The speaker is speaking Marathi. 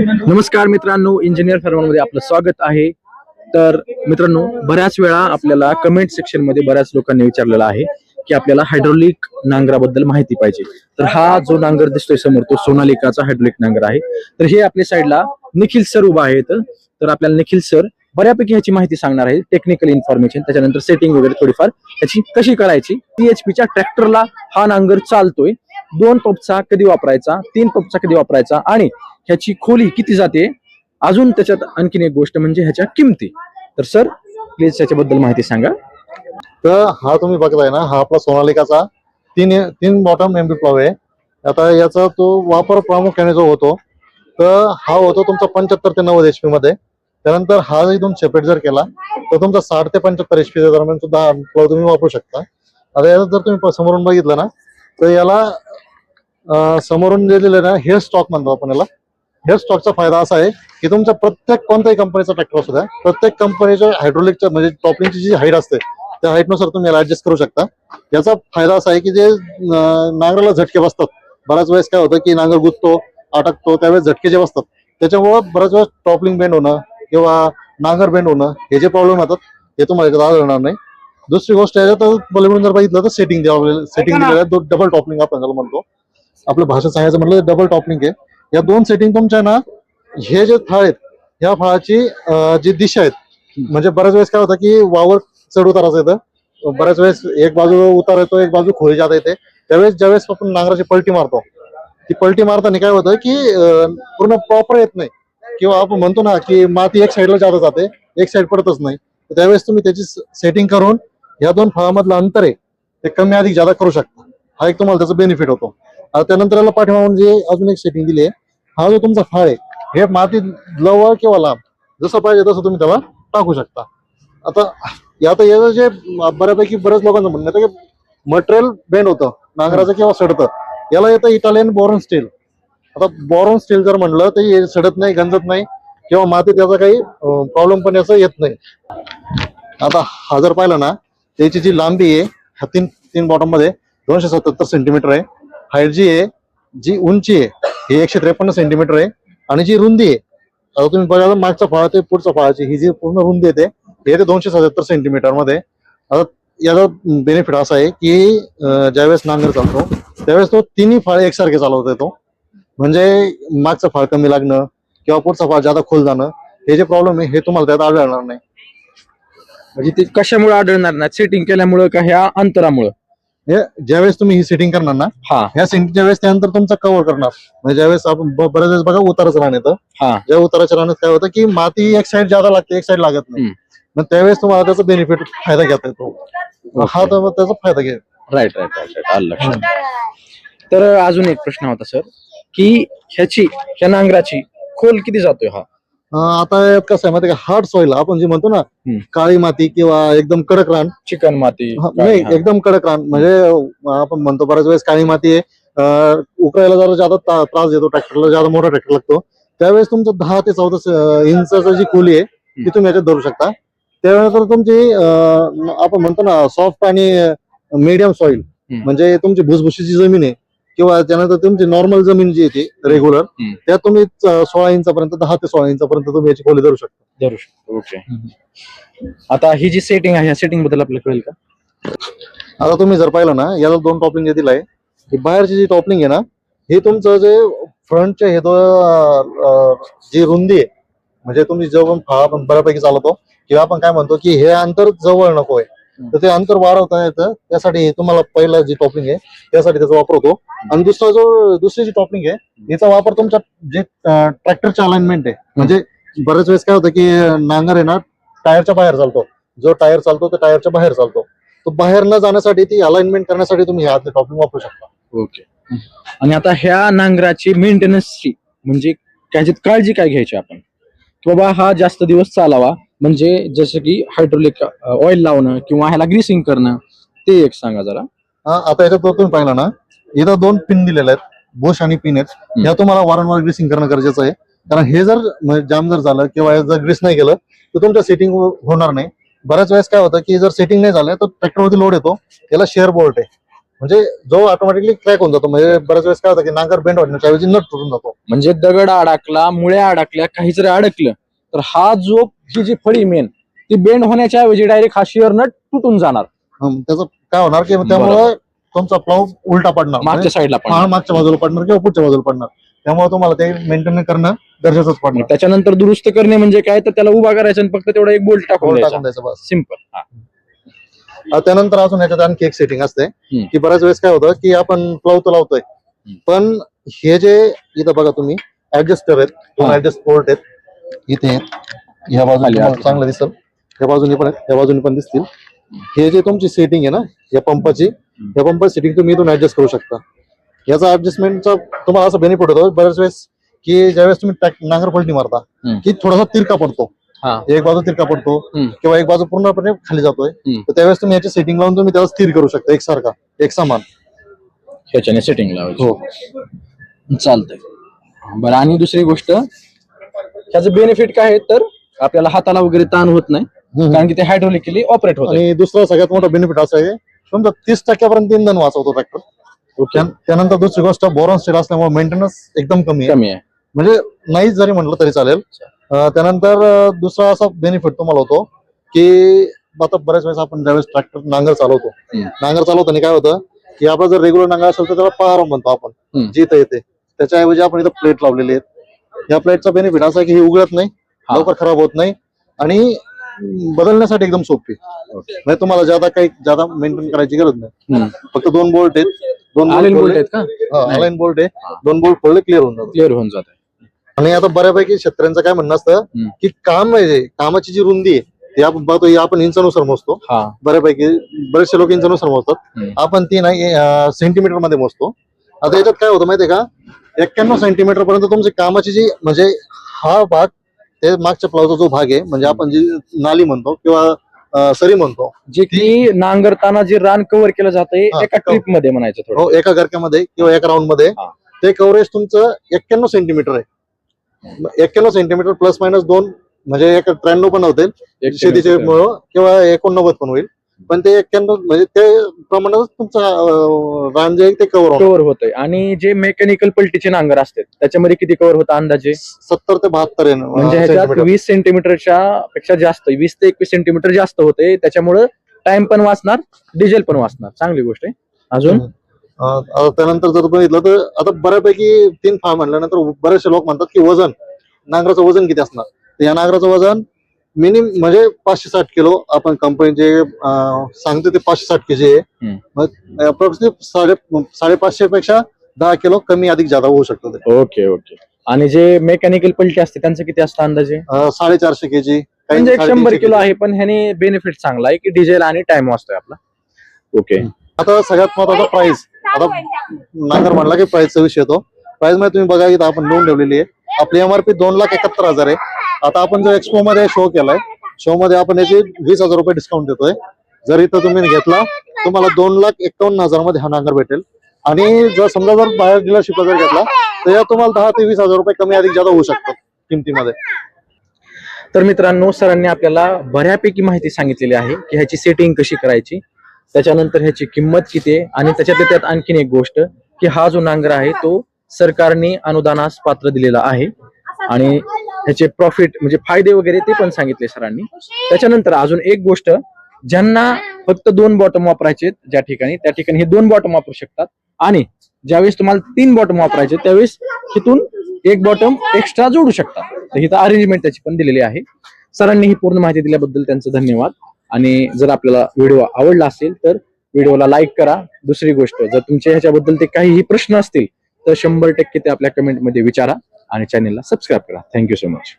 नमस्कार मित्रांनो, इंजिनियर फर्ममध्ये आपलं स्वागत आहे. तर मित्रांनो, बऱ्याच वेळा आपल्याला कमेंट सेक्शन मध्ये बऱ्याच लोकांनी विचारलेला आहे की आपल्याला हायड्रोलिक नांगराबद्दल माहिती पाहिजे. तर हा जो नांगर दिसतोय समोर तो सोनालिकाचा हायड्रोलिक नांगर आहे. तर हे आपल्या साईडला निखिल सर उभा आहेत. तर आपल्याला निखिल सर बऱ्यापैकी ह्याची माहिती सांगणार आहे, टेक्निकल इन्फॉर्मेशन, त्याच्यानंतर सेटिंग वगैरे थोडीफार ह्याची कशी करायची. THPच्या ट्रॅक्टरला हा नांगर चालतोय. 2 पंपचा कधी वापरायचा, 3 पंपचा कधी वापरायचा आणि ह्याची खोली किती जाते, अजून त्याच्यात आणखीन एक गोष्ट म्हणजे ह्याच्या किमती. तर सर प्लीज त्याच्याबद्दल माहिती सांगा. तर हा तुम्ही बघताय ना, हा आपला सोनालिकाचा तीन बॉटम एमपी प्लाव आहे. आता याचा तो वापर प्रामुख्याने जो होतो तर हा होतो तुमचा 75 ते 90 HP मध्ये. त्यानंतर हा जर तुम्ही सेपरेट जर केला तर तुमचा 60 ते 75 HP दरम्यान सुद्धा प्लाव तुम्ही वापरू शकता. आता याचा जर तुम्ही समोरून बघितलं ना तर याला समोरून दिलेलं ना हे स्टॉक म्हणतो आपण याला. हे स्टॉकचा फायदा असा आहे की तुमच्या प्रत्येक कोणत्याही कंपनीचा ट्रॅक्टर असू द्या, प्रत्येक कंपनीच्या हायड्रोलिकच्या म्हणजे टॉपिंगची जी हाईट असते त्या हाईटनुसार तुम्ही याला ऍडजस्ट करू शकता. याचा फायदा असा आहे की जे नांगराला झटके बसतात, बऱ्याच वेळेस काय होतं की नांगर गुंततो, अटकतो, त्यावेळेस झटके जे बसतात त्याच्यामुळे बऱ्याच वेळेस टॉपलिंग बेंड होणं किंवा नांगर बेंड होणं हे जे प्रॉब्लेम येतात हे तुम्हाला याच्यात आढळणार नाही. दुसरी गोष्ट याच्यात पलीकडून जर बघितलं तर सेटिंग दिलेलं आहे. डबल टॉपलिंग आपण त्याला म्हणतो. आपल्या भाषेत सांगायचं म्हटलं डबल टॉपलिंग आहे. या 2 सेटिंग तुमच्या ना हे जे फळ आहेत ह्या फळाची जी दिशा आहेत, म्हणजे बऱ्याच वेळेस काय होतं की वावर चढ उताराचं येतं, बऱ्याच वेळेस एक बाजू उतार येतो, एक बाजू खोली जाता येते. त्यावेळेस ज्यावेळेस आपण नांगराची पलटी मारतो, ती पलटी मारताना काय होतं की पूर्ण प्रॉपर येत नाही किंवा आपण म्हणतो ना की माती एक साईडला जादा जाते, एक साईड पडतच नाही. त्यावेळेस तुम्ही त्याची सेटिंग करून या 2 फळामधलं अंतर आहे ते कमी अधिक जादा करू शकता. हा एक तुम्हाला त्याचा बेनिफिट होतो. आता त्यानंतर याला पाठीमागून जे अजून एक सेटिंग दिली आहे, हा जो तुमचा फळ आहे हे माती जवळ किंवा लांब जसं पाहिजे तसं तुम्ही त्याला टाकू शकता. आता याचं जे बऱ्यापैकी बऱ्याच लोकांचं म्हणणं येतं की मटेरियल बेंड होतं नांगराचं किंवा सडतं, याला येतं इटालियन बोरॉन स्टील. आता बोरॉन स्टील जर म्हणलं तर हे सडत नाही, गंजत नाही किंवा माती त्याचा काही प्रॉब्लेम पण याचा येत नाही. आता हा जर पाहिलं ना त्याची जी लांबी आहे ह्या तीन बॉटम मध्ये 277 सेंटीमीटर आहे. हाईट जी आहे, जी उंची आहे ही 153 सेंटीमीटर आहे आणि जी रुंदी आहे, आता तुम्ही बघा मागचा फळा ते पुढचा फळाची ही जी पूर्ण रुंदी येते हे 277 सेंटीमीटर मध्ये. आता याचा बेनिफिट असा आहे की ज्यावेळेस नांगर चालतो त्यावेळेस तो तिन्ही फळ एकसारखे चालवता येतो. म्हणजे मागचा फळ कमी लागणं किंवा पुढचा फळ जादा खोल जाणं हे जे प्रॉब्लेम आहे हे तुम्हाला त्यात आढळणार नाही. म्हणजे ते कशामुळे आढळणार नाही, सेटिंग केल्यामुळे का ह्या अंतरामुळे? हे ज्यावेळेस तुम्ही ही सेटिंग करणार ना ह्या सेटिंगच्या वेळेस त्यानंतर तुमचा कव्हर करणार, म्हणजे ज्यावेळेस आपण बऱ्याच वेळेस बघा उताराचं रान येतं, ज्या उताराच्या रानात काय होतं की माती एक साईड जादा लागते, एक साईड लागत नाही. मग त्यावेळेस तुम्हाला त्याचा बेनिफिट फायदा घेता येतो. हा तर त्याचा फायदा घ्या. राईट राईट राईट आलं लक्षात. तर अजून एक प्रश्न होता सर की ह्या नांगराची खोल किती जातोय हा? आता कसं आहे माहिती का, हार्ड सॉइल आपण जे म्हणतो ना, काळी माती किंवा एकदम कडक रान, चिकन माती नाही एकदम कडक रान, म्हणजे आपण म्हणतो बऱ्याच वेळेस काळी माती आहे, उकरायला जरा जादा त्रास देतो ट्रॅक्टरला, ज्यादा मोठा ट्रॅक्टर लागतो. त्यावेळेस तुमचं 10 ते 14 इंचाची जी खोली आहे ती तुम्ही याच्यात धरू शकता. त्यानंतर तुमची आपण म्हणतो ना सॉफ्ट आणि मीडियम सॉइल, म्हणजे तुमची भुसभुशीची जमीन आहे किंवा त्यानंतर तुमची नॉर्मल जमीन जी आहे रेग्युलर, त्यात तुम्ही 16 इंचापर्यंत 10 ते 16 इंचापर्यंत तुम्ही याची खोली धरू शकता. ओके. आता ही जी सेटिंग आहे, या सेटिंग बद्दल आपल्याला कळेल का? आता तुम्ही जर पाहिलं ना याला 2 टॉपलिंग जे दिलाय, ही बाहेरची जी टॉपलिंग आहे ना हे तुमचं जे फ्रंटचे हे जी रुंदी आहे, म्हणजे तुम्ही जेव्हा आपण बऱ्यापैकी चालवतो किंवा आपण काय म्हणतो की हे अंतर जवळ नको आहे तर ते अंतर वाढवता येतं, त्यासाठी तुम्हाला पहिला जी टॉपलिंग आहे त्यासाठी त्याचा वापर होतो. आणि दुसरी जी टॉपलिंग आहे याचा वापर तुमच्या जे ट्रॅक्टरच्या अलाइनमेंट आहे, म्हणजे बऱ्याच वेळेस काय होतं की नांगर आहे ना टायरच्या बाहेर चालतो, जो टायर चालतो तो टायरच्या बाहेर चालतो, तो बाहेर न जाण्यासाठी ती अलाइनमेंट करण्यासाठी तुम्ही ह्या टॉपलिंग वापरू शकता. ओके. आणि आता ह्या नांगराची मेंटेनन्सची म्हणजे त्याच्यात काळजी काय घ्यायची आपण की बाबा हा जास्त दिवस चालावा, म्हणजे जसं की हायड्रोलिक ऑइल लावणं किंवा ह्याला ग्रीसिंग करणं, ते एक सांगा जरा. आता याच्यात तुम्ही पाहिलं ना इथं 2 पिन दिलेल्या आहेत, बुश आणि पिन आहेत. या तुम्हाला वारंवार ग्रीसिंग करणं गरजेचं आहे, कारण हे जर जाम जर झालं किंवा जर ग्रीस नाही केलं तर तुमचं सेटिंग होणार नाही. बऱ्याच वेळेस काय होतं की जर सेटिंग नाही झालं तर ट्रॅक्टरवरती लोड येतो, याला शेअर बोल्ट आहे, म्हणजे जो ऑटोमॅटिकली क्रॅक होऊन जातो. म्हणजे बऱ्याच वेळेस काय होतं की नांगर बेंड होण्याच्या ऐवजी नट तुटून जातो. म्हणजे दगड अडकला, मुळ्या अडकल्या, काही जरी अडकलं तर ही जी फळी मेन ती बेंड होण्याच्या ऐवजी डायरेक्ट हा शिअर नट तुटून जाणार. त्याचं काय होणार की त्यामुळे तुमचा प्लाव उलटा पडणार, मागच्या साईडला पण मागच्या बाजूला पडणार किंवा पुढच्या बाजूला पडणार. त्यामुळे तुम्हाला ते मेंटेन करणं गरजेचंच पडणार. त्याच्यानंतर दुरुस्त करणे म्हणजे काय तर त्याला उभा करायचं आणि फक्त तेवढा एक बोल्ट टाकून द्यायचं बस, सिंपल. त्यानंतर अजून याच्यात आणखी एक सेटिंग असते की बऱ्याच वेळेस काय होतं की आपण प्लाव तर लावतोय पण हे जे इथं बघा तुम्ही ऍडजस्टर आहेत, दोन ऍडजस्ट पोर्ट आहेत इथे आहेत. या बाजूला चांगलं दिसेल, या बाजूने पण आहेत, या बाजूने पण दिसतील. हे जे तुमची सेटिंग आहे ना या पंपाची सेटिंग तुम्ही इथून ऍडजस्ट करू शकता. याचा ऍडजस्टमेंटचा तुम्हाला असं बेनिफिट होतो बऱ्याच वेळेस की ज्यावेळेस तुम्ही नांगर पलटी मारता की थोडासा तिरका पडतो, एक बाजू तिरका पडतो किंवा एक बाजू पूर्णपणे खाली जातोय, तर त्यावेळेस तुम्ही याची सेटिंग लावून तुम्ही त्याला स्थिर करू शकता एकसारखा एक समान ह्याच्याने सेटिंग लावायची. हो चालतंय. बरं आणि दुसरी गोष्ट ह्याचं बेनिफिट काय आहे तर आपल्याला हाताला वगैरे ताण होत नाही कारण की ते हायड्रोलिकली ऑपरेट होत. आणि दुसरा सगळ्यात मोठा बेनिफिट असा आहे समजा 30% इंधन वाचवतो ट्रॅक्टर. त्यानंतर दुसरी गोष्ट बोरॉन स्टील असल्यामुळे मेंटेनन्स एकदम कमी आहे, म्हणजे नाही जरी म्हटलं तरी चालेल. त्यानंतर दुसरा असा बेनिफिट तुम्हाला होतो की आता बऱ्याच वेळेस आपण ज्यावेळेस ट्रॅक्टर नांगर चालवताना काय होतं की आपला जर रेग्युलर नांगर असेल तर त्याला पहार म्हणतो आपण, जिथं येते त्याच्याऐवजी आपण इथं प्लेट लावलेली आहेत. या प्लेटचा बेनिफिट असा की ही उघडत नाही, लवकर खराब होत नाही आणि बदलण्यासाठी एकदम सोपी. म्हणजे तुम्हाला ज्यादा मेंटेन करायची गरज नाही. फक्त 2 बोल्ट आहेत, 2 बोल्ट आहेत का अलाइन बोल्ट आहे, 2 बोल्ट खोलले क्लिअर होऊन जात. आणि आता बऱ्यापैकी शेतकऱ्यांचं काय म्हणणं असतं की काम आहे कामाची जी रुंदी आहे ती आपण बघतो आपण इंचानुसार मोजतो. बऱ्यापैकी बरेचसे लोक इंचानुसार मोजतात, आपण ती नाही सेंटीमीटर मध्ये मोजतो. आता याच्यात काय होतं माहितीये का 91 सेंटीमीटर पर्यंत तुमची कामाची जी म्हणजे हा भाग ते मागच्या प्लावचा जो भाग आहे म्हणजे आपण जी नाली म्हणतो किंवा सरी म्हणतो जे की नांगरताना जे रान कव्हर केलं जातंय एका ट्रिप मध्ये म्हणायचं हो एका गरक्यामध्ये किंवा एका राऊंड मध्ये ते कव्हरेज तुमचं 91 सेंटीमीटर आहे. 91 सेंटीमीटर प्लस मायनस 2 म्हणजे 93 पण होतील शेतीचे किंवा 89 पण होईल, पण ते 91 म्हणजे ते प्रमाणात तुमचं रान जे ते कव्हर होतंय. आणि जे मेकॅनिकल पलटीचे नांगर असतात त्याच्यामध्ये किती कव्हर होतं अंदाजे 70 ते 72 आहे. म्हणजे ह्याच्यात 20 सेंटीमीटरच्या पेक्षा जास्त 20 ते 21 सेंटीमीटर जास्त होते, त्याच्यामुळे टाइम पण वाचणार, डिझेल पण वाचणार. चांगली गोष्ट आहे. अजून त्यानंतर जर बघितलं तर आता बऱ्यापैकी 3 फार्म म्हणल्यानंतर बरेचसे लोक म्हणतात की वजन नांगराचं वजन किती असणार. तर या नांगराचं वजन मिनिमम म्हणजे 560 किलो आपण कंपनीचे सांगतो ते 560 केजी आहे. मग अप्रॉक्सिमेट 550 पेक्षा 10 किलो कमी अधिक जादा होऊ शकतो ते. ओके. आणि जे मेकॅनिकल पलटी असते त्यांचं किती असतं अंदाजे 450 केजी म्हणजे 100 किलो आहे, पण ह्याने बेनिफिट चांगला आहे की डिझेल आणि टाइम वाचतोय आपला. ओके. आता सगळ्यात महत्वाचा प्राइस. आता नांगर म्हणला की प्राइसचा विषय येतो. प्राइस मध्ये तुम्ही बघा इथं आपण नोंद ठेवलेली आहे. आपली MRP 2,71,000 आहे. आता आपण जो एक्सपो मध्ये शो केलाय शो मध्ये आपण याची 20,000 रुपये डिस्काउंट देतोय. जर इथं तुम्ही घेतला तुम्हाला 2,51,000 मध्ये हा नांगर भेटेल. आणि जर समजा जर बाहेर डीलरशिपला जर घेतला तर या तुम्हाला 10 ते 20,000 रुपये कमी अधिक जादा होऊ शकतात किमतीमध्ये. तर मित्रांनो सरांनी आपल्याला बऱ्यापैकी माहिती सांगितलेली आहे की ह्याची सेटिंग कशी करायची, त्याच्यानंतर ह्याची किंमत किती आहे आणि त्याच्यात आणखीन एक गोष्ट की हा जो नांगर आहे तो सरकारने अनुदानास पात्र दिलेला आहे आणि ह्याचे प्रॉफिट म्हणजे फायदे वगैरे ते पण सांगितले सरांनी. त्याच्यानंतर अजून एक गोष्ट, ज्यांना फक्त 2 बॉटम वापरायचे त्या ठिकाणी हे 2 बॉटम वापरू शकतात आणि ज्यावेळेस तुम्हाला 3 बॉटम वापरायचे त्यावेळेस तिथून 1 बॉटम एक्स्ट्रा जोडू शकतात. तर इथं अरेंजमेंट त्याची पण दिलेली आहे. सरांनी ही पूर्ण माहिती दिल्याबद्दल त्यांचं धन्यवाद. आणि जर आपल्याला व्हिडिओ आवडला असेल तर व्हिडिओला लाईक करा. दुसरी गोष्ट, जर तुमच्या ह्याच्याबद्दल ते काहीही प्रश्न असतील तर 100% ते आपल्या कमेंटमध्ये विचारा आणि चॅनलला सबस्क्राईब करा. Thank you so much.